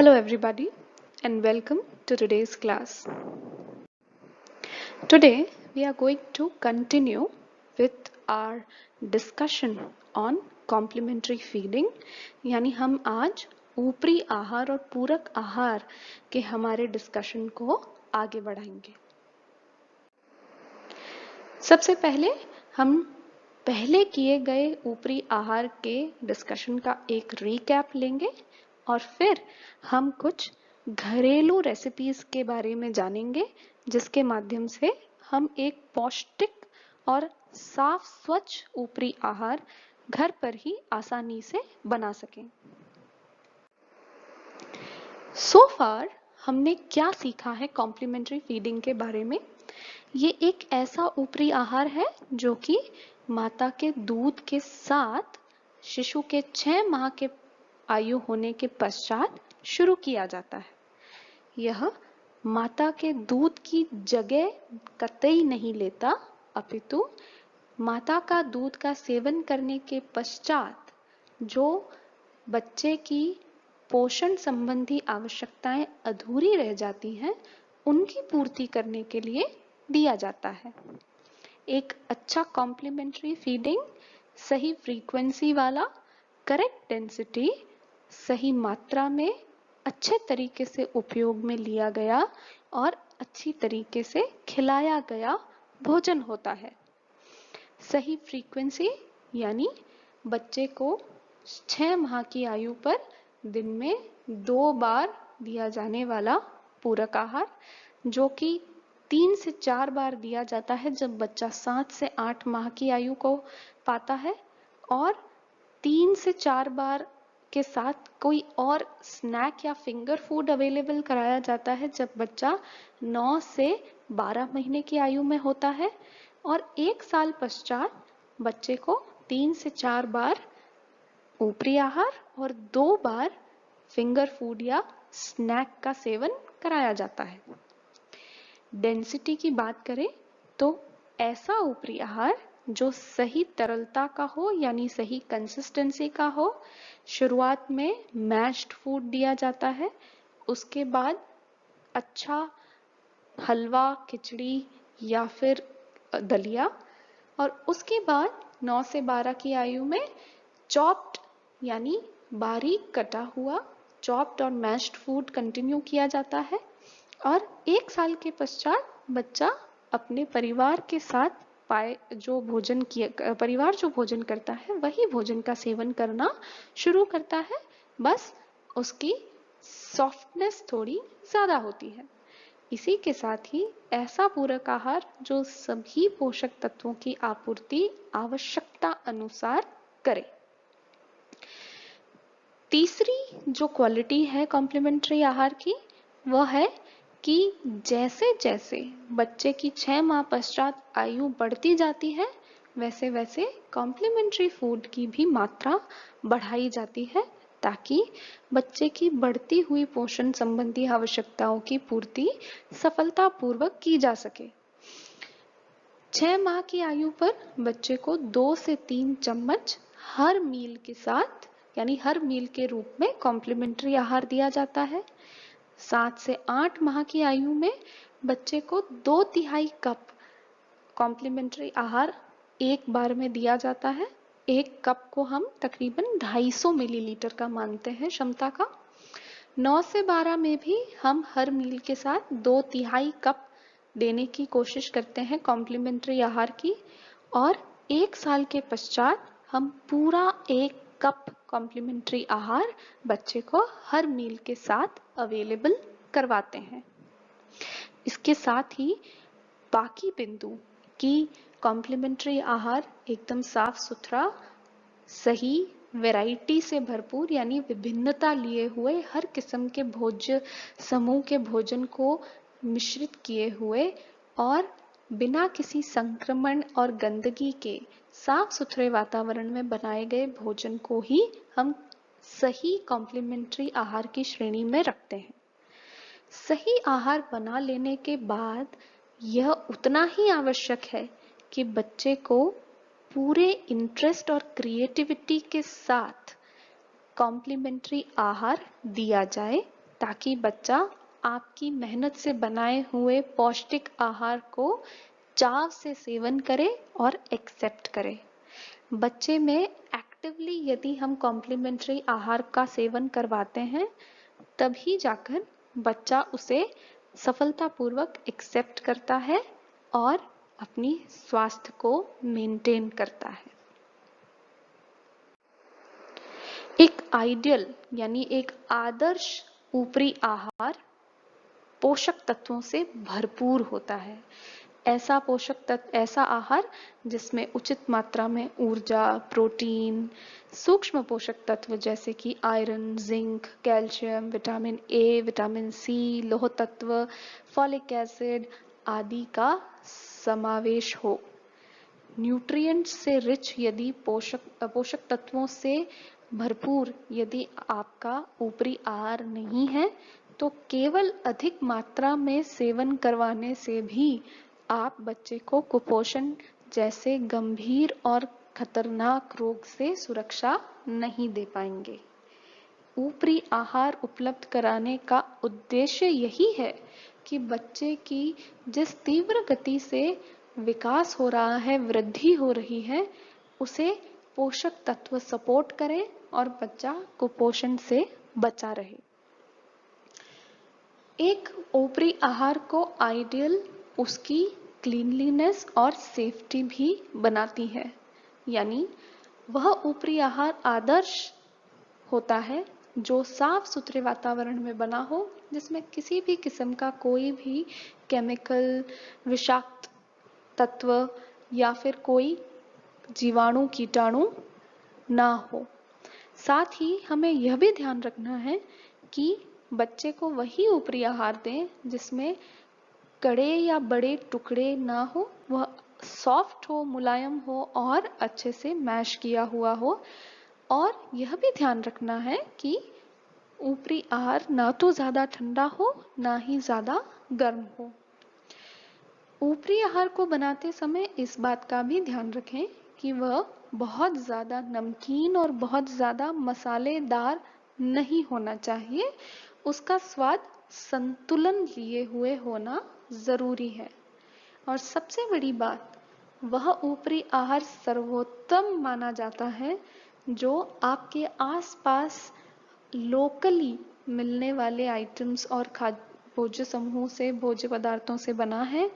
Hello everybody and welcome to today's class. Today we are going to continue with our discussion on complementary feeding यानी हम आज ऊपरी आहार और पूरक आहार के हमारे डिस्कशन को आगे बढ़ाएंगे। सबसे पहले हम पहले किए गए ऊपरी आहार के डिस्कशन का एक रीकैप लेंगे और फिर हम कुछ घरेलू रेसिपीज के बारे में जानेंगे जिसके माध्यम से हम एक पौष्टिक और साफ स्वच्छ ऊपरी आहार घर पर ही आसानी से बना सकें। सो फार हमने क्या सीखा है कॉम्प्लीमेंट्री फीडिंग के बारे में। ये एक ऐसा ऊपरी आहार है जो कि माता के दूध के साथ शिशु के 6 माह के आयु होने के पश्चात शुरू किया जाता है। यह माता के दूध की जगह कतई नहीं लेता, अपितु माता का दूध का सेवन करने के पश्चात जो बच्चे की पोषण संबंधी आवश्यकताएं अधूरी रह जाती हैं, उनकी पूर्ति करने के लिए दिया जाता है। एक अच्छा कॉम्प्लीमेंट्री फीडिंग सही फ्रीक्वेंसी वाला, करेक्ट डेंसिटी, सही मात्रा में अच्छे तरीके से उपयोग में लिया गया और अच्छी तरीके से खिलाया गया भोजन होता है। सही फ्रीक्वेंसी यानी बच्चे को 6 माह की आयु पर दिन में 2 बार दिया जाने वाला पूरक आहार, जो कि 3 से 4 बार दिया जाता है जब बच्चा 7 से 8 माह की आयु को पाता है, और 3 से 4 बार के साथ कोई और स्नैक या फिंगर फूड अवेलेबल कराया जाता है जब बच्चा 9 से 12 महीने की आयु में होता है, और 1 साल पश्चात बच्चे को 3 से 4 बार ऊपरी आहार और 2 बार फिंगर फूड या स्नैक का सेवन कराया जाता है। डेंसिटी की बात करें तो ऐसा ऊपरी आहार जो सही तरलता का हो यानी सही कंसिस्टेंसी का हो। शुरुआत में मैश्ड फूड दिया जाता है, उसके बाद अच्छा हलवा, खिचड़ी या फिर दलिया, और उसके बाद 9 से 12 की आयु में चॉप्ड यानी बारीक कटा हुआ चॉप्ड और मैश्ड फूड कंटिन्यू किया जाता है, और 1 साल के पश्चात बच्चा अपने परिवार के साथ परिवार जो भोजन करता है वही भोजन का सेवन करना शुरू करता है, बस उसकी सॉफ्टनेस थोड़ी ज्यादा होती है। इसी के साथ ही ऐसा पूरक आहार जो सभी पोषक तत्वों की आपूर्ति आवश्यकता अनुसार करे। तीसरी जो क्वालिटी है कॉम्प्लीमेंट्री आहार की, वह है कि जैसे जैसे बच्चे की 6 माह पश्चात आयु बढ़ती जाती है वैसे वैसे कॉम्प्लीमेंट्री फूड की भी मात्रा बढ़ाई जाती है ताकि बच्चे की बढ़ती हुई पोषण संबंधी आवश्यकताओं की पूर्ति सफलतापूर्वक की जा सके। 6 माह की आयु पर बच्चे को 2 से 3 चम्मच हर मील के साथ यानी हर मील के रूप में कॉम्प्लीमेंट्री आहार दिया जाता है। 7 से 8 माह की आयु में बच्चे को 2/3 कप कॉम्प्लीमेंट्री आहार एक बार में दिया जाता है। एक कप को हम तकरीबन 250 मिलीलीटर का मानते हैं क्षमता का। 9 से 12 में भी हम हर मील के साथ 2/3 कप देने की कोशिश करते हैं कॉम्प्लीमेंट्री आहार की, और 1 साल के पश्चात हम पूरा 1 कप कॉम्प्लीमेंट्री आहार बच्चे को हर मील के साथ अवेलेबल करवाते हैं। इसके साथ ही बाकी बिंदु कि कॉम्प्लीमेंट्री आहार एकदम साफ सुथरा, सही, वैरायटी से भरपूर यानी विभिन्नता लिए हुए हर किस्म के भोज्य समूह के भोजन को मिश्रित किए हुए और बिना किसी संक्रमण और गंदगी के साफ सुथरे वातावरण में बनाए गए भोजन को ही हम सही कॉम्प्लीमेंट्री आहार की श्रेणी में रखते हैं। सही आहार बना लेने के बाद यह उतना ही आवश्यक है कि बच्चे को पूरे इंटरेस्ट और क्रिएटिविटी के साथ कॉम्प्लीमेंट्री आहार दिया जाए, ताकि बच्चा आपकी मेहनत से बनाए हुए पौष्टिक आहार को चाव से सेवन करे और एक्सेप्ट करे। बच्चे में एक्टिवली यदि हम कॉम्प्लीमेंट्री आहार का सेवन करवाते हैं, तभी जाकर बच्चा उसे सफलतापूर्वक एक्सेप्ट करता है और अपनी स्वास्थ्य को मेंटेन करता है। एक आइडियल यानी एक आदर्श ऊपरी आहार पोषक तत्वों से भरपूर होता है। ऐसा आहार जिसमें उचित मात्रा में ऊर्जा, प्रोटीन, सूक्ष्म पोषक तत्व जैसे कि iron, zinc, calcium, vitamin A, vitamin C, लौह तत्व, फॉलिक एसिड आदि का समावेश हो। न्यूट्रिएंट्स से रिच यदि पोषक तत्वों से भरपूर यदि आपका ऊपरी आहार नहीं है, तो केवल अधिक मात्रा में सेवन करवाने से भी आप बच्चे को कुपोषण जैसे गंभीर और खतरनाक रोग से सुरक्षा नहीं दे पाएंगे। ऊपरी आहार उपलब्ध कराने का उद्देश्य यही है कि बच्चे की जिस तीव्र गति से विकास हो रहा है, वृद्धि हो रही है, उसे पोषक तत्व सपोर्ट करें और बच्चा कुपोषण से बचा रहे। एक ऊपरी आहार को आइडियल उसकी क्लीनलीनेस और सेफ्टी भी बनाती है, यानी वह ऊपरी आहार आदर्श होता है जो साफ सुथरे वातावरण में बना हो, जिसमें किसी भी किस्म का कोई भी केमिकल, विषाक्त तत्व या फिर कोई जीवाणु, कीटाणु ना हो। साथ ही हमें यह भी ध्यान रखना है कि बच्चे को वही ऊपरी आहार दें जिसमें कड़े या बड़े टुकड़े ना हो, वह सॉफ्ट हो, मुलायम हो और अच्छे से मैश किया हुआ हो। और यह भी ध्यान रखना है कि ऊपरी आहार ना तो ज्यादा ठंडा हो, ना ही ज्यादा गर्म हो। ऊपरी आहार को बनाते समय इस बात का भी ध्यान रखें कि वह बहुत ज्यादा नमकीन और बहुत ज्यादा मसालेदार नहीं होना चाहिए। उसका स्वाद संतुलन लिए हुए होना जरूरी है। और सबसे बड़ी बात, वह ऊपरी आहार सर्वोत्तम माना जाता है जो आपके आसपास लोकली मिलने वाले आइटम्स और भोज्य समूह से, भोज्य पदार्थों से बना है,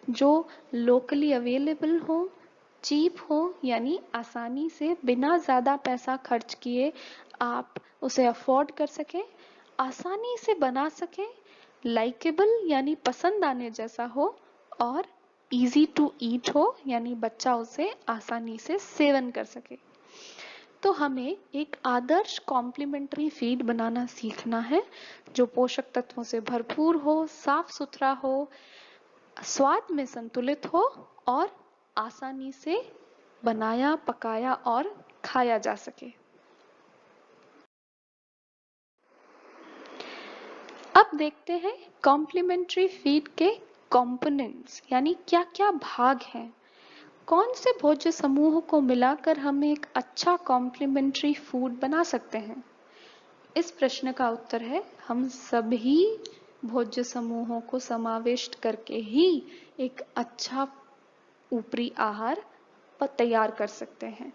जो लोकली अवेलेबल हो, चीप हो, यानी आसानी से बिना ज्यादा पैसा खर्च किए आप उसे अफोर्ड कर सके, आसानी से बना सके, लाइकेबल यानी पसंद आने जैसा हो और इजी टू ईट हो, यानी बच्चा उसे आसानी से सेवन कर सके। तो हमें एक आदर्श कॉम्प्लीमेंट्री फीड बनाना सीखना है जो पोषक तत्वों से भरपूर हो, साफ सुथरा हो, स्वाद में संतुलित हो और आसानी से बनाया, पकाया और खाया जा सके। अब देखते हैं कॉम्प्लीमेंट्री फीड के कंपोनेंट्स, यानी क्या क्या भाग हैं। कौन से भोज्य समूह को मिलाकर हम एक अच्छा कॉम्प्लीमेंट्री फूड बना सकते हैं? इस प्रश्न का उत्तर है, हम सभी भोज्य समूहों को समाविष्ट करके ही एक अच्छा ऊपरी आहार तैयार कर सकते हैं।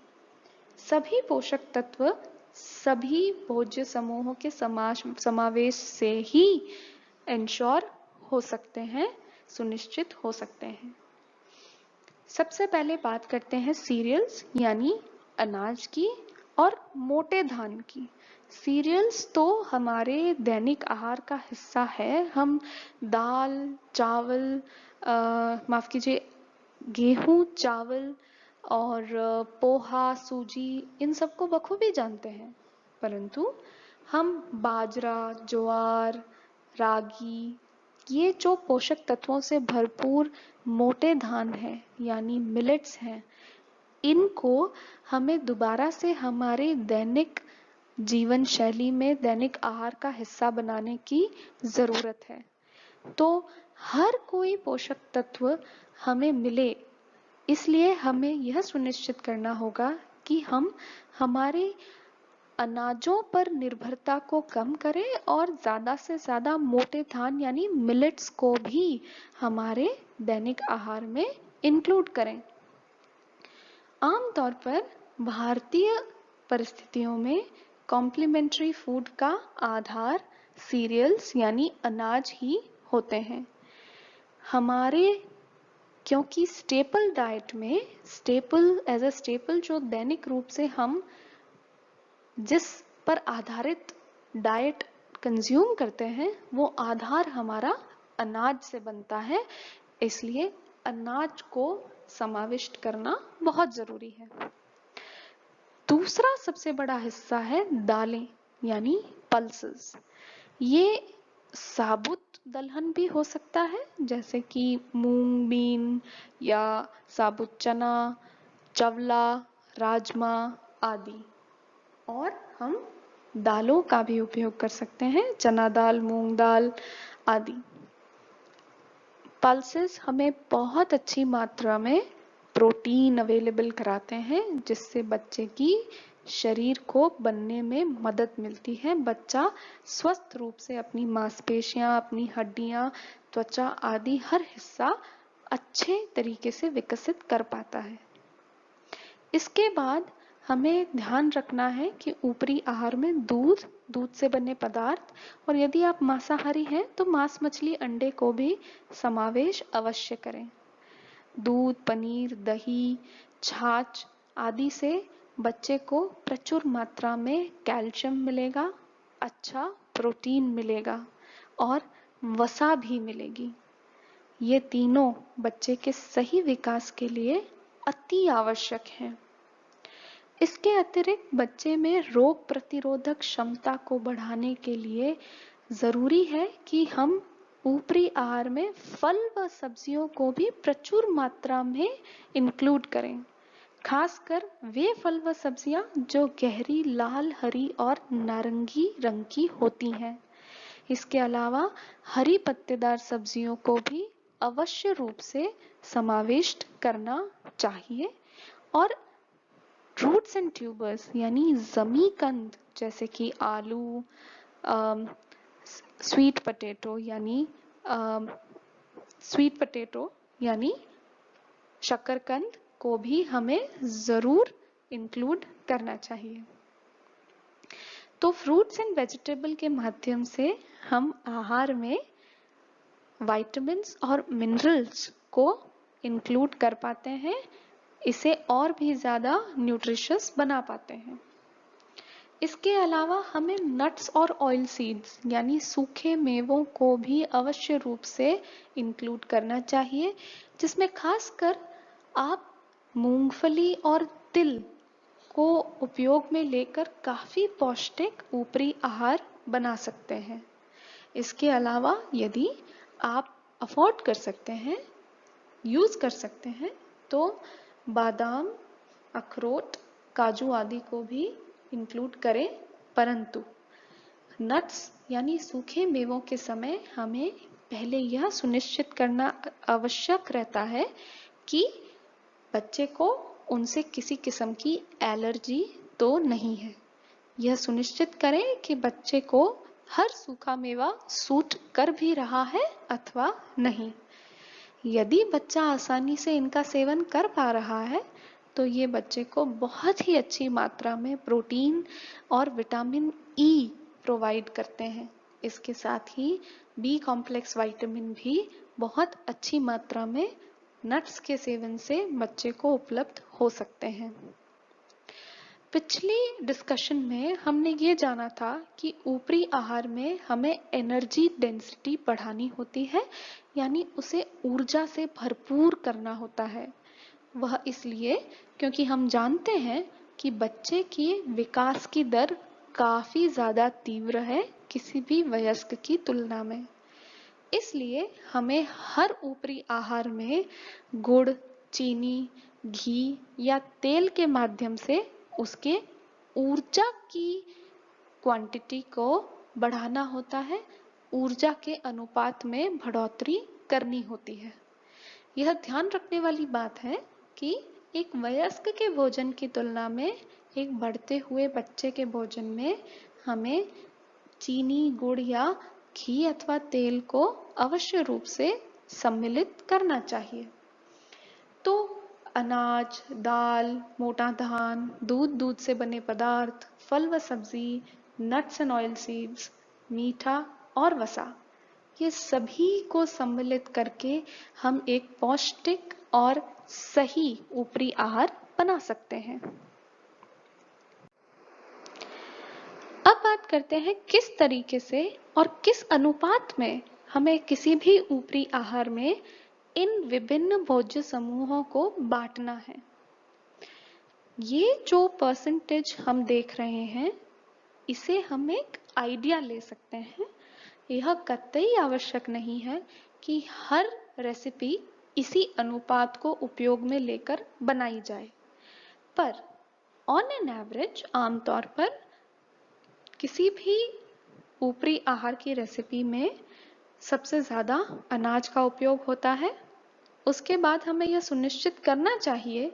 सभी पोषक तत्व सभी भोज्य समूहों के समावेश से ही इंश्योर हो सकते हैं, सुनिश्चित हो सकते हैं। सबसे पहले बात करते हैं सीरियल्स यानी अनाज की और मोटे धान की। सीरियल्स तो हमारे दैनिक आहार का हिस्सा है। हम दाल, चावल, माफ कीजिए, गेहूं, चावल और पोहा, सूजी, इन सबको बखूबी जानते हैं। परंतु हम बाजरा, ज्वार, रागी, ये जो पोषक तत्वों से भरपूर मोटे धान हैं यानी मिलेट्स हैं, इनको हमें दोबारा से हमारे दैनिक जीवन शैली में, दैनिक आहार का हिस्सा बनाने की जरूरत है। तो हर कोई पोषक तत्व हमें मिले, इसलिए हमें यह सुनिश्चित करना होगा कि हम हमारे अनाजों पर निर्भरता को कम करें और ज़्यादा से ज़्यादा मोटे धान यानी मिलेट्स को भी हमारे दैनिक आहार में इंक्लूड करें। आमतौर पर भारतीय परिस्थितियों में कॉम्प्लीमेंट्री फूड का आधार सीरियल्स यानी अनाज ही होते हैं। हमारे क्योंकि स्टेपल डाइट में एज अ स्टेपल जो दैनिक रूप से हम जिस पर आधारित डाइट कंज्यूम करते हैं वो आधार हमारा अनाज से बनता है, इसलिए अनाज को समाविष्ट करना बहुत जरूरी है। दूसरा सबसे बड़ा हिस्सा है दालें यानी पल्सेस। ये साबुत दलहन भी हो सकता है जैसे कि मूंग बीन या साबुत चना, चवला, राजमा आदि, और हम दालों का भी उपयोग कर सकते हैं, चना दाल, मूंग दाल आदि। पल्सेस हमें बहुत अच्छी मात्रा में प्रोटीन अवेलेबल कराते हैं जिससे बच्चे की शरीर को बनने में मदद मिलती है। बच्चा स्वस्थ रूप से अपनी मांसपेशियां, अपनी हड्डियां, त्वचा आदि हर हिस्सा अच्छे तरीके से विकसित कर पाता है। इसके बाद हमें ध्यान रखना है कि ऊपरी आहार में दूध से बने पदार्थ और यदि आप मांसाहारी हैं तो मांस, मछली, अंडे को भी समावेश अवश्य करें। दूध, पनीर, दही, छाछ आदि से बच्चे को प्रचुर मात्रा में कैल्शियम मिलेगा, अच्छा प्रोटीन मिलेगा और वसा भी मिलेगी। ये तीनों बच्चे के सही विकास के लिए अति आवश्यक हैं। इसके अतिरिक्त बच्चे में रोग प्रतिरोधक क्षमता को बढ़ाने के लिए जरूरी है कि हम ऊपरी आहार में फल व सब्जियों को भी प्रचुर मात्रा में इंक्लूड करें, खासकर वे फल व सब्जियां जो गहरी लाल, हरी और नारंगी रंग की होती हैं। इसके अलावा हरी पत्तेदार सब्जियों को भी अवश्य रूप से समाविष्ट करना चाहिए और रूट्स एंड ट्यूबर्स यानी जमीकंद जैसे कि आलू, स्वीट पोटैटो यानी शकरकंद को भी हमें जरूर इंक्लूड करना चाहिए। तो फ्रूट्स एंड वेजिटेबल के माध्यम से हम आहार में विटामिन्स और मिनरल्स को इंक्लूड कर पाते हैं, इसे और भी ज्यादा न्यूट्रिशियस बना पाते हैं। इसके अलावा हमें नट्स और ऑयल सीड्स यानी सूखे मेवों को भी अवश्य रूप से इंक्लूड करना चाहिए, जिसमें खासकर आप मूंगफली और तिल को उपयोग में लेकर काफी पौष्टिक ऊपरी आहार बना सकते हैं। इसके अलावा यदि आप अफोर्ड कर सकते हैं, यूज कर सकते हैं, तो बादाम, अखरोट, काजू आदि को भी इंक्लूड करें, परंतु नट्स यानी सूखे मेवों के समय हमें पहले यह सुनिश्चित करना आवश्यक रहता है कि बच्चे को उनसे किसी किस्म की एलर्जी तो नहीं है। यह सुनिश्चित करें कि बच्चे को हर सूखा मेवा सूट कर भी रहा है अथवा नहीं। यदि बच्चा आसानी से इनका सेवन कर पा रहा है तो ये बच्चे को बहुत ही अच्छी मात्रा में प्रोटीन और विटामिन ई प्रोवाइड करते हैं। इसके साथ ही बी कॉम्प्लेक्स विटामिन भी बहुत अच्छी मात्रा में नट्स के सेवन से बच्चे को उपलब्ध हो सकते हैं। पिछली डिस्कशन में हमने ये जाना था कि ऊपरी आहार में हमें एनर्जी डेंसिटी बढ़ानी होती है, यानी उसे ऊर्जा से भरपूर करना होता है। वह इसलिए क्योंकि हम जानते हैं कि बच्चे की विकास की दर काफी ज्यादा तीव्र है किसी भी वयस्क की तुलना में। इसलिए हमें हर ऊपरी आहार में गुड़, चीनी, घी या तेल के माध्यम से उसके ऊर्जा की क्वांटिटी को बढ़ाना होता है, ऊर्जा के अनुपात में बढ़ोतरी करनी होती है। यह ध्यान रखने वाली बात है कि एक वयस्क के भोजन की तुलना में एक बढ़ते हुए बच्चे के भोजन में हमें चीनी, गुड़ या घी अथवा तेल को अवश्य रूप से सम्मिलित करना चाहिए। तो अनाज, दाल, मोटा धान, दूध से बने पदार्थ, फल व सब्जी, नट्स एंड ऑयल सीड्स, मीठा और वसा, ये सभी को सम्मिलित करके हम एक पौष्टिक और सही ऊपरी आहार बना सकते हैं। अब बात करते हैं किस तरीके से और किस अनुपात में हमें किसी भी ऊपरी आहार में इन विभिन्न भोज्य समूहों को बांटना है। ये जो परसेंटेज हम देख रहे हैं, इसे हम एक आइडिया ले सकते हैं। यह कतई आवश्यक नहीं है कि हर रेसिपी इसी अनुपात को उपयोग में लेकर बनाई जाए, पर ऑन एन एवरेज, आमतौर पर किसी भी ऊपरी आहार की रेसिपी में सबसे ज़्यादा अनाज का उपयोग होता है। उसके बाद हमें यह सुनिश्चित करना चाहिए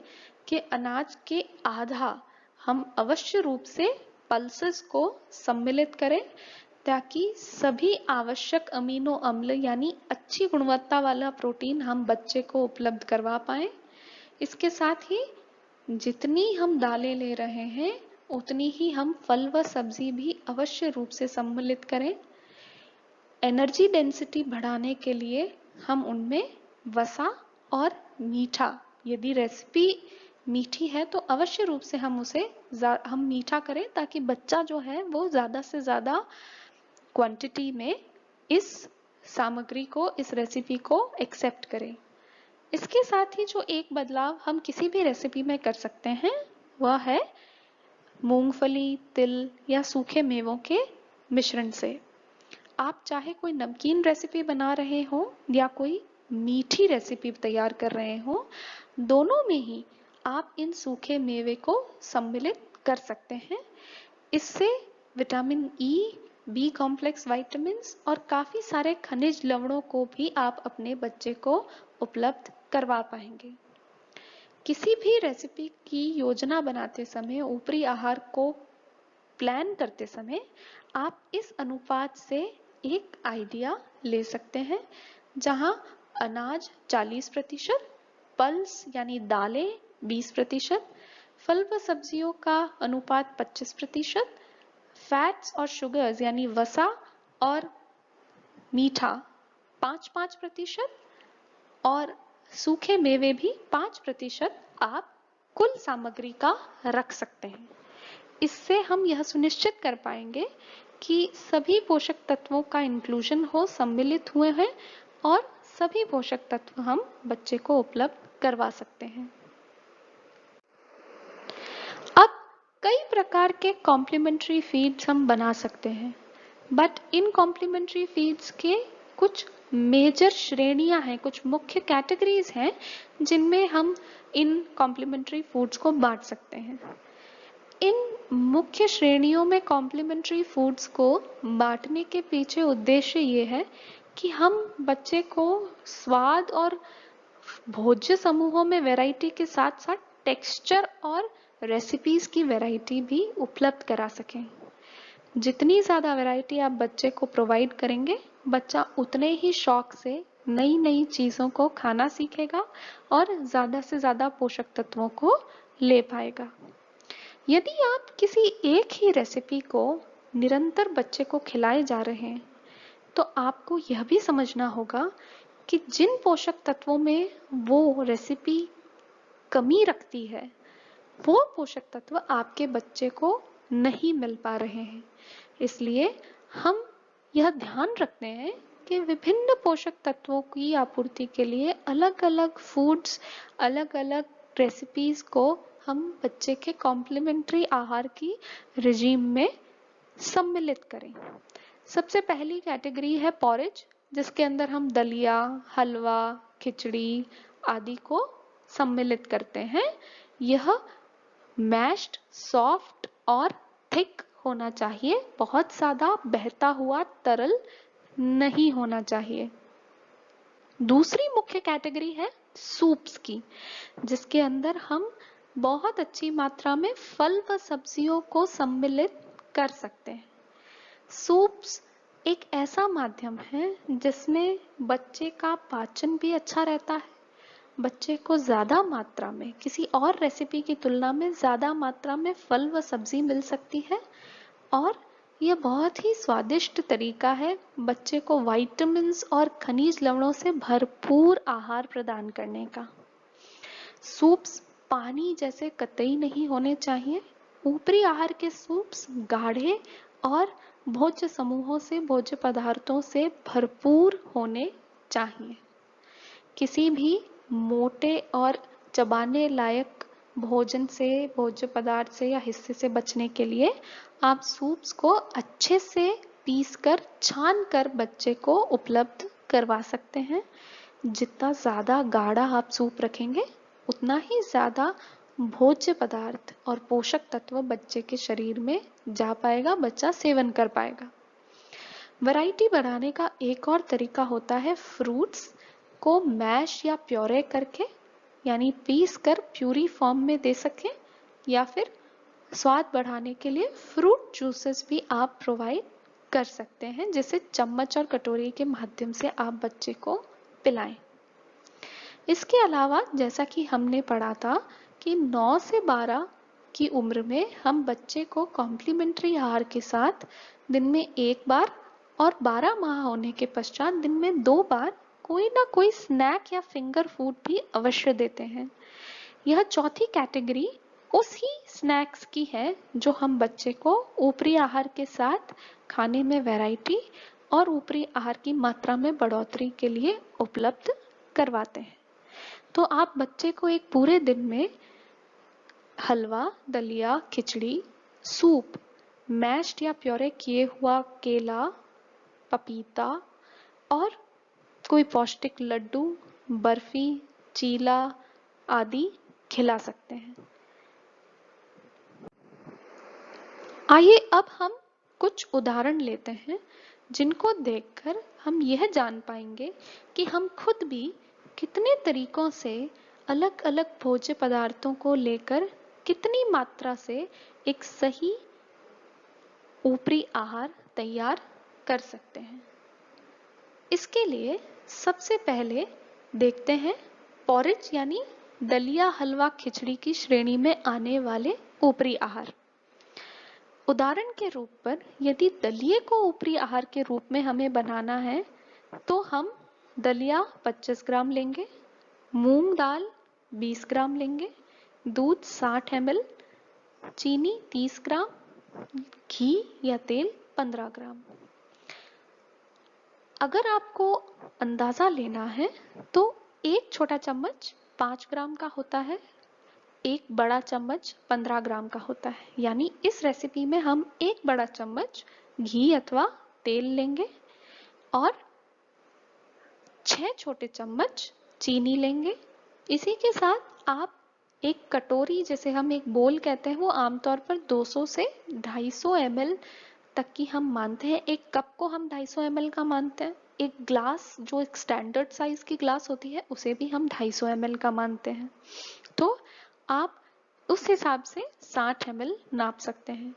कि अनाज के आधा हम अवश्य रूप से पल्सेस को सम्मिलित करें, ताकि सभी आवश्यक अमीनो अम्ल यानी अच्छी गुणवत्ता वाला प्रोटीन हम बच्चे को उपलब्ध करवा पाएं। इसके साथ ही जितनी हम दालें ले रहे हैं, उतनी ही हम फल व सब्जी भी अवश्य रूप से सम्मिलित करें। एनर्जी डेंसिटी बढ़ाने के लिए हम उनमें वसा और मीठा, यदि रेसिपी मीठी है तो अवश्य रूप से हम मीठा करें, ताकि बच्चा जो है वो ज़्यादा से ज़्यादा क्वांटिटी में इस सामग्री को, इस रेसिपी को एक्सेप्ट करें। इसके साथ ही जो एक बदलाव हम किसी भी रेसिपी में कर सकते हैं, वह है मूंगफली, तिल या सूखे मेवों के मिश्रण से। आप चाहे कोई नमकीन रेसिपी बना रहे हो या कोई मीठी रेसिपी तैयार कर रहे हो, दोनों में ही आप इन सूखे मेवे को सम्मिलित कर सकते हैं। इससे vitamin E, B complex vitamins और काफी सारे खनिज लवणों को भी आप अपने बच्चे को उपलब्ध करवा पाएंगे। किसी भी रेसिपी की योजना बनाते समय, ऊपरी आहार को प्लान करते समय आप इस अनुपात से एक आइडिया ले सकते हैं, जहां अनाज 40%, पल्स यानी दालें 20%, फल व सब्जियों का अनुपात 25%, फैट्स और शुगर्स यानी वसा और मीठा 5-5% और सूखे मेवे भी 5% आप कुल सामग्री का रख सकते हैं। इससे हम यह सुनिश्चित कर पाएंगे कि सभी पोषक तत्वों का इंक्लूजन हो, सम्मिलित हुए हैं और सभी पोषक तत्व हम बच्चे को उपलब्ध करवा सकते हैं। अब कई प्रकार के कॉम्प्लीमेंट्री फीड्स हम बना सकते हैं, बट इन कॉम्प्लीमेंट्री फीड्स के कुछ मेजर श्रेणियां हैं, कुछ मुख्य कैटेगरीज हैं जिनमें हम इन कॉम्प्लीमेंट्री फूड्स को बांट सकते हैं। इन मुख्य श्रेणियों में कॉम्प्लीमेंट्री फूड्स को बांटने के पीछे उद्देश्य ये है कि हम बच्चे को स्वाद और भोज्य समूहों में वैरायटी के साथ साथ टेक्सचर और रेसिपीज की वैरायटी भी उपलब्ध करा सकें। जितनी ज्यादा वैरायटी आप बच्चे को प्रोवाइड करेंगे, बच्चा उतने ही शौक से नई नई चीजों को खाना सीखेगा और ज्यादा से ज्यादा पोषक तत्वों को ले पाएगा। यदि आप किसी एक ही रेसिपी को निरंतर बच्चे को खिलाए जा रहे हैं, तो आपको यह भी समझना होगा कि जिन पोषक तत्वों में वो रेसिपी कमी रखती है, वो पोषक तत्व आपके बच्चे को नहीं मिल पा रहे हैं। इसलिए हम यह ध्यान रखते हैं कि विभिन्न पोषक तत्वों की आपूर्ति के लिए अलग अलग फूड्स, अलग अलग रेसिपीज को हम बच्चे के कॉम्प्लीमेंट्री आहार की रिजीम में सम्मिलित करें। सबसे पहली कैटेगरी है पॉरेज, जिसके अंदर हम दलिया, हलवा, खिचड़ी आदि को सम्मिलित करते हैं। यह मैश्ड, सॉफ्ट और थिक होना चाहिए, बहुत ज्यादा बहता हुआ तरल नहीं होना चाहिए। दूसरी मुख्य कैटेगरी है सूप्स की, जिसके अंदर हम बहुत अच्छी मात्रा में फल व सब्जियों को सम्मिलित कर सकते हैं। सूप्स एक ऐसा माध्यम है जिसमें बच्चे का पाचन भी अच्छा रहता है, बच्चे को ज्यादा मात्रा में किसी और रेसिपी की तुलना में ज्यादा मात्रा में फल व सब्जी मिल सकती है और यह बहुत ही स्वादिष्ट तरीका है बच्चे को विटामिन्स और खनिज लवणों से भरपूर आहार प्रदान करने का। सूप्स पानी जैसे कतई नहीं होने चाहिए। ऊपरी आहार के सूप्स गाढ़े और भोज्य समूहों से भोज्य पदार्थों से भरपूर होने चाहिए। किसी भी मोटे और चबाने लायक भोजन से, भोज्य पदार्थ से या हिस्से से बचने के लिए आप सूप्स को अच्छे से पीसकर छान कर बच्चे को उपलब्ध करवा सकते हैं। जितना ज्यादा गाढ़ा आप सूप रखेंगे उतना ही ज्यादा भोज्य पदार्थ और पोषक तत्व बच्चे के शरीर में जा पाएगा, बच्चा सेवन कर पाएगा। वैरायटी बढ़ाने का एक और तरीका होता है फ्रूट्स को मैश या प्योरे करके, यानी पीस कर प्यूरी फॉर्म में दे सकें, या फिर स्वाद बढ़ाने के लिए फ्रूट जूसेस भी आप प्रोवाइड कर सकते हैं, जिसे चम्मच और कटोरी के माध्यम से आप बच्चे को पिलाएं। इसके अलावा जैसा कि हमने पढ़ा था कि 9 से 12 की उम्र में हम बच्चे को कॉम्प्लीमेंट्री आहार के साथ दिन में 1 बार और 12 माह होने के पश्चात दिन में 2 बार कोई ना कोई स्नैक या फिंगर फूड भी अवश्य देते हैं। यह चौथी कैटेगरी उसी स्नैक्स की है जो हम बच्चे को ऊपरी आहार के साथ खाने में वैरायटी और ऊपरी आहार की मात्रा में बढ़ोतरी के लिए उपलब्ध करवाते हैं। तो आप बच्चे को एक पूरे दिन में हलवा, दलिया, खिचड़ी, सूप, मैश्ड या प्योरे किए हुआ केला, पपीता और कोई पौष्टिक लड्डू, बर्फी, चीला आदि खिला सकते हैं। आइए अब हम कुछ उदाहरण लेते हैं जिनको देखकर हम यह जान पाएंगे कि हम खुद भी कितने तरीकों से अलग अलग भोज्य पदार्थों को लेकर कितनी मात्रा से एक सही ऊपरी आहार तैयार कर सकते हैं। इसके लिए सबसे पहले देखते हैं पॉरेज यानी दलिया, हलवा, खिचड़ी की श्रेणी में आने वाले ऊपरी आहार। उदाहरण के रूप पर यदि दलिये को ऊपरी आहार के रूप में हमें बनाना है तो हम दलिया 25 ग्राम लेंगे, मूंग दाल 20 ग्राम लेंगे, दूध 60 ml, चीनी 30 ग्राम, घी या तेल 15 ग्राम। अगर आपको अंदाजा लेना है तो एक छोटा चम्मच 5 ग्राम का होता है, एक बड़ा चम्मच 15 ग्राम का होता है। यानी इस रेसिपी में हम एक बड़ा चम्मच घी अथवा तेल लेंगे और 6 छोटे चम्मच चीनी लेंगे। इसी के साथ आप एक कटोरी, जैसे हम एक बोल कहते हैं, वो आमतौर पर 200 से 250 ml तक की हम मानते हैं। एक कप को हम 250 ml का मानते हैं। एक ग्लास जो एक स्टैंडर्ड साइज की ग्लास होती है उसे भी हम 250 ml का मानते हैं। तो आप उस हिसाब से 60 ml नाप सकते हैं।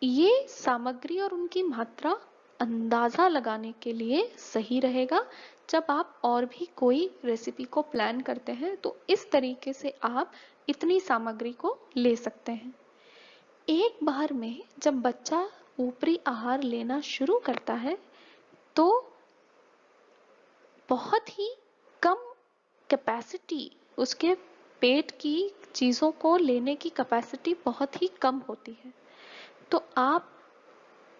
ये सामग्री और उनकी मात्रा अंदाजा लगाने के लिए सही रहेगा। जब आप और भी कोई रेसिपी को प्लान करते हैं तो इस तरीके से आप इतनी सामग्री को ले सकते हैं। एक बार में जब बच्चा ऊपरी आहार लेना शुरू करता है तो बहुत ही कम कैपेसिटी, उसके पेट की चीजों को लेने की कैपेसिटी बहुत ही कम होती है। तो आप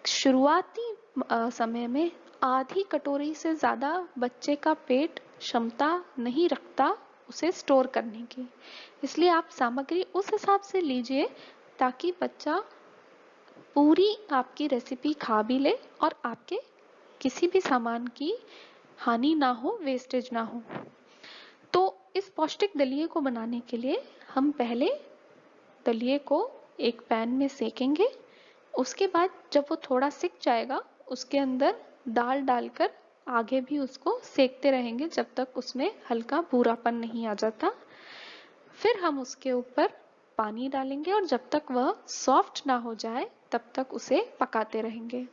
शुरुआती समय में आधी कटोरी से ज्यादा बच्चे का पेट क्षमता नहीं रखता उसे स्टोर करने की। इसलिए आप सामग्री उस हिसाब से लीजिए ताकि बच्चा पूरी आपकी रेसिपी खा भी ले और आपके किसी भी सामान की हानि ना हो, वेस्टेज ना हो। तो इस पौष्टिक दलिये को बनाने के लिए हम पहले दलिये को एक पैन में सेकेंगे। उसके बाद जब वो थोड़ा सिक जाएगा उसके अंदर दाल डालकर आगे भी उसको सेकते रहेंगे जब तक उसमें हल्का भूरापन नहीं आ जाता। फिर हम उसके ऊपर पानी डालेंगे और जब तक वह सॉफ्ट ना हो जाए तब तक उसे पकाते रहेंगे।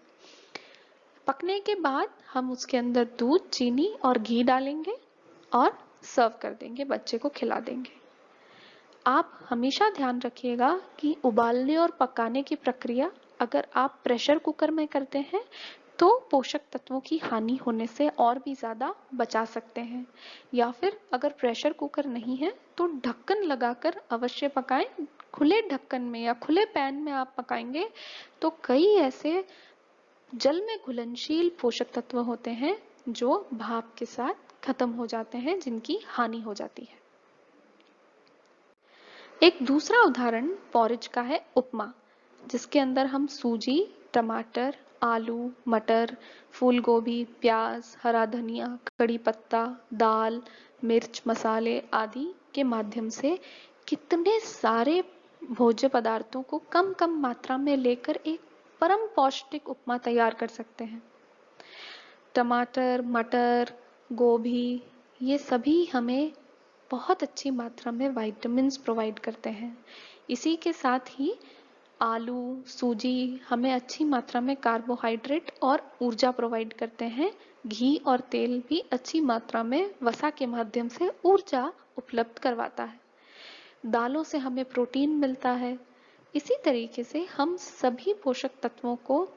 पकने के बाद हम उसके अंदर दूध, चीनी और घी डालेंगे और सर्व कर देंगे, बच्चे को खिला देंगे। आप हमेशा ध्यान रखिएगा कि उबालने और पकाने की प्रक्रिया अगर आप प्रेशर कुकर में करते हैं तो पोषक तत्वों की हानि होने से और भी ज्यादा बचा सकते हैं, या फिर अगर प्रेशर कुकर नहीं है तो ढक्कन लगाकर अवश्य पकाएं। खुले ढक्कन में या खुले पैन में आप पकाएंगे तो कई ऐसे जल में घुलनशील पोषक तत्व होते हैं जो भाप के साथ खत्म हो जाते हैं, जिनकी हानि हो जाती है। एक दूसरा उदाहरण पॉरेज का है, उपमा, जिसके अंदर हम सूजी, टमाटर, आलू, मटर, फूल गोभी, प्याज, हरा धनिया, कड़ी पत्ता, दाल, मिर्च, मसाले आदि के माध्यम से कितने सारे भोज्य पदार्थों को कम कम मात्रा में लेकर एक परम पौष्टिक उपमा तैयार कर सकते हैं। टमाटर, मटर, गोभी, ये सभी हमें बहुत अच्छी मात्रा में विटामिन्स प्रोवाइड करते हैं। इसी के साथ ही आलू, सूजी हमें अच्छी मात्रा में कार्बोहाइड्रेट और ऊर्जा प्रोवाइड करते हैं। घी और तेल भी अच्छी मात्रा में वसा के माध्यम से ऊर्जा उपलब्ध करवाता है। दालों से हमें प्रोटीन मिलता है। इसी तरीके से हम सभी पोषक तत्वों को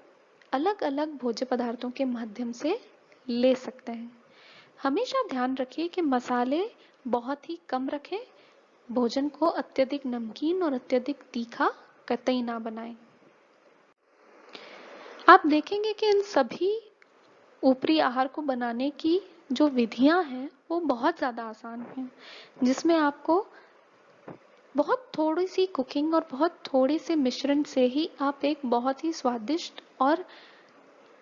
अलग अलग भोज्य पदार्थों के माध्यम से ले सकते हैं। हमेशा ध्यान रखिए कि मसाले बहुत ही कम रखें, भोजन को अत्यधिक नमकीन और अत्यधिक तीखा कतई ना बनाएं। आप देखेंगे कि इन सभी ऊपरी आहार को बनाने की जो विधियां हैं वो बहुत ज्यादा आसान हैं, जिसमें आपको बहुत थोड़ी सी कुकिंग और बहुत थोड़े से मिश्रण से ही आप एक बहुत ही स्वादिष्ट और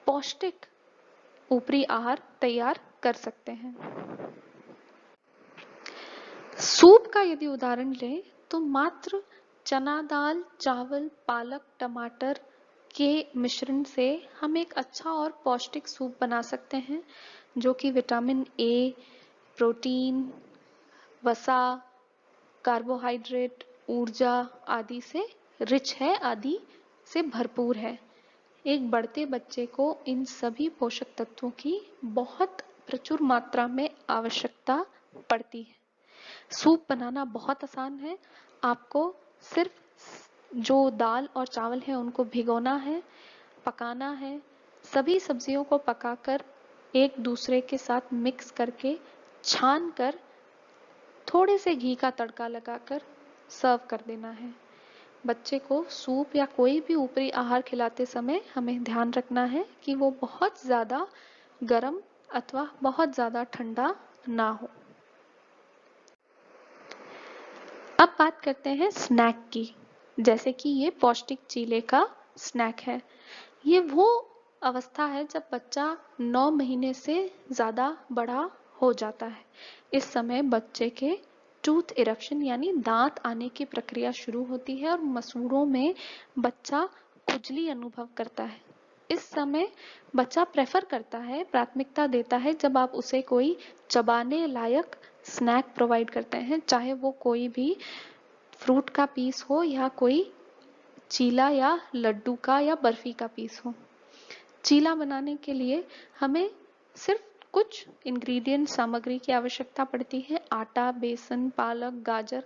पौष्टिक ऊपरी आहार तैयार कर सकते हैं। सूप का यदि उदाहरण लें तो मात्र चना दाल, चावल, पालक, टमाटर के मिश्रण से हम एक अच्छा और पौष्टिक सूप बना सकते हैं, जो कि विटामिन ए, प्रोटीन, वसा, कार्बोहाइड्रेट, ऊर्जा आदि से रिच है, आदि से भरपूर है। एक बढ़ते बच्चे को इन सभी पोषक तत्वों की बहुत प्रचुर मात्रा में आवश्यकता पड़ती है। सूप बनाना बहुत आसान है। आपको सिर्फ जो दाल और चावल है उनको भिगोना है, पकाना है, सभी सब्जियों को पकाकर एक दूसरे के साथ मिक्स करके छान कर थोड़े से घी का तड़का लगाकर सर्व कर देना है। बच्चे को सूप या कोई भी ऊपरी आहार खिलाते समय हमें ध्यान रखना है कि वो बहुत ज्यादा गर्म अथवा बहुत ज्यादा ठंडा ना हो। अब बात करते हैं स्नैक की, जैसे कि ये पौष्टिक चीले का स्नैक है। ये वो अवस्था है जब बच्चा 9 महीने से ज्यादा बड़ा हो जाता है। इस समय बच्चे के टूथ इरप्शन यानी दांत आने की प्रक्रिया शुरू होती है और मसूड़ों में बच्चा खुजली अनुभव करता है। इस समय बच्चा प्रेफर करता है, प्राथमिकता देता है जब आप उसे कोई चबाने लायक स्नैक प्रोवाइड करते हैं, चाहे वो कोई भी फ्रूट का पीस हो या कोई चीला या लड्डू का या बर्फी का पीस हो। चीला बनाने के लिए हमें सिर्फ कुछ इंग्रेडिएंट सामग्री की आवश्यकता पड़ती है। आटा, बेसन, पालक, गाजर,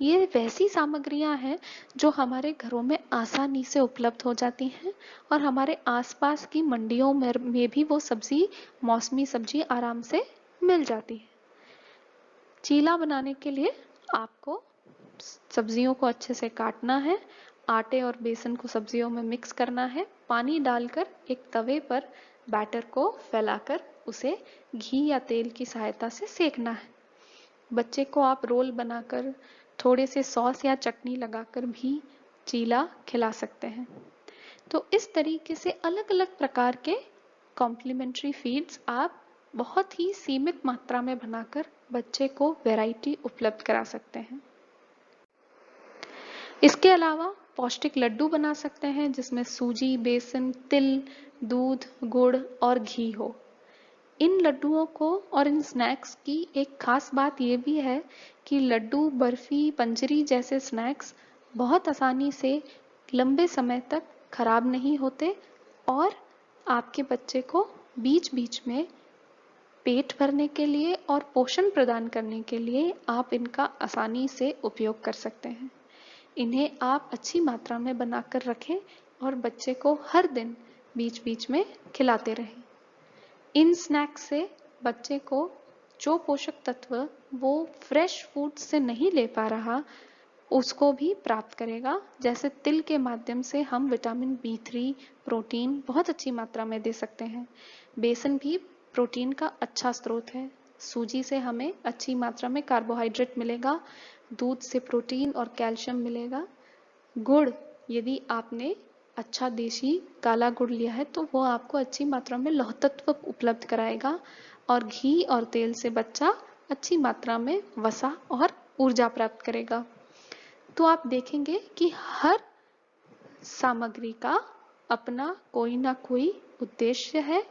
ये वैसी सामग्रियां हैं जो हमारे घरों में आसानी से उपलब्ध हो जाती हैं और हमारे आसपास की मंडियों में भी वो सब्जी, मौसमी सब्जी आराम से मिल जाती है। चीला बनाने के लिए आपको सब्जियों को अच्छे से काटना है, आटे और बेसन को सब्जियों में मिक्स करना है, पानी डालकर एक तवे पर बैटर को फैलाकर उसे घी या तेल की सहायता से सेकना है। बच्चे को आप रोल बनाकर थोड़े से सॉस या चटनी लगाकर भी चीला खिला सकते हैं। तो इस तरीके से अलग अलग प्रकार के कॉम्प्लीमेंट्री फीड्स आप बहुत ही सीमित मात्रा में बनाकर बच्चे को वैरायटी उपलब्ध करा सकते हैं। इसके अलावा पौष्टिक लड्डू बना सकते हैं जिसमें सूजी, बेसन, तिल, दूध, गुड़ और घी हो। इन लड्डुओं को और इन स्नैक्स की एक खास बात ये भी है कि लड्डू, बर्फी, पंजरी जैसे स्नैक्स बहुत आसानी से लंबे समय तक खराब नहीं होते और आपके बच्चे को बीच-बीच में पेट भरने के लिए और पोषण प्रदान करने के लिए आप इनका आसानी से उपयोग कर सकते हैं। इन्हें आप अच्छी मात्रा में बनाकर रखें और बच्चे को हर दिन बीच-बीच में खिलाते रहें। इन स्नैक्स से बच्चे को जो पोषक तत्व वो फ्रेश फूड से नहीं ले पा रहा, उसको भी प्राप्त करेगा। जैसे तिल के माध्यम से हम विटामिन B3, प्रोटीन बहुत अच्छी मात्रा में दे सकते हैं। बेसन भी प्रोटीन का अच्छा स्रोत है। सूजी से हमें अच्छी मात्रा में कार्बोहाइड्रेट मिलेगा। दूध से प्रोटीन और कैल्शियम मिलेगा। गुड़, यदि आपने अच्छा देशी काला गुड़ लिया है तो वो आपको अच्छी मात्रा में लौह तत्व उपलब्ध कराएगा और घी और तेल से बच्चा अच्छी मात्रा में वसा और ऊर्जा प्राप्त करेगा। तो आप देखेंगे कि हर सामग्री का अपना कोई ना कोई उद्देश्य है।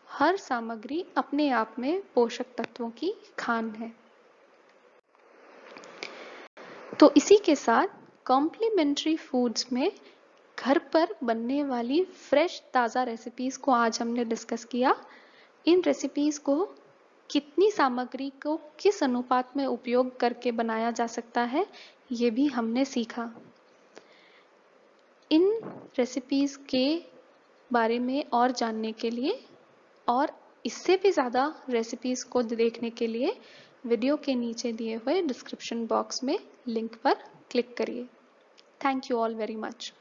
हर सामग्री अपने आप में पोषक तत्वों की खान है। तो इसी के साथ कॉम्प्लीमेंट्री फूड्स में घर पर बनने वाली फ्रेश ताज़ा रेसिपीज को आज हमने डिस्कस किया। इन रेसिपीज को कितनी सामग्री को किस अनुपात में उपयोग करके बनाया जा सकता है, ये भी हमने सीखा। इन रेसिपीज के बारे में और जानने के लिए और इससे भी ज़्यादा रेसिपीज को देखने के लिए वीडियो के नीचे दिए हुए डिस्क्रिप्शन बॉक्स में लिंक पर क्लिक करिए। Thank you all very much.